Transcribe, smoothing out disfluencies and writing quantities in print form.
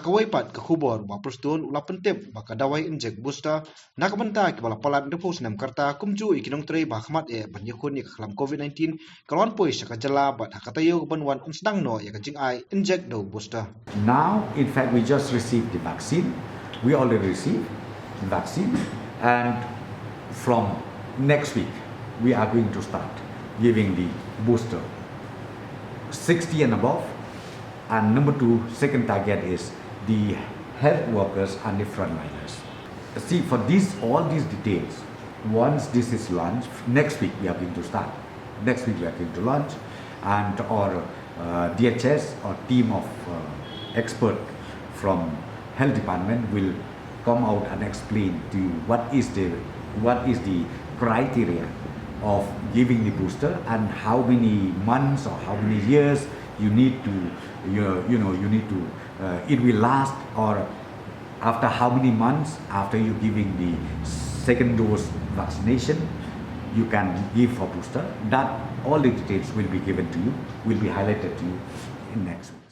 nakawai pat ke khubor ba prostun ula pentep ba kadawai injek booster nakabanta ke bala palat de snem karta kumjuh nongtrei ba khmat ban yakun ni khlam covid-19 kalon poi saka jala ba hakatayo ban wan unsdang no ya kanjing ai injek do booster. Now, in fact, we just received the vaccine. We already received the vaccine, and from next week, we are going to start giving the booster 60 and above. And number two, second target is the health workers and the frontliners. See, for all these details, once this is launched, next week we are going to start. Next week we are going to launch, and our DHS or team of expert from health department will come out and explain to you what is the criteria of giving the booster and how many months or how many years you need to it will last, or after how many months after you giving the second dose vaccination you can give for booster. That all the details will be given to you, will be highlighted to you in next week.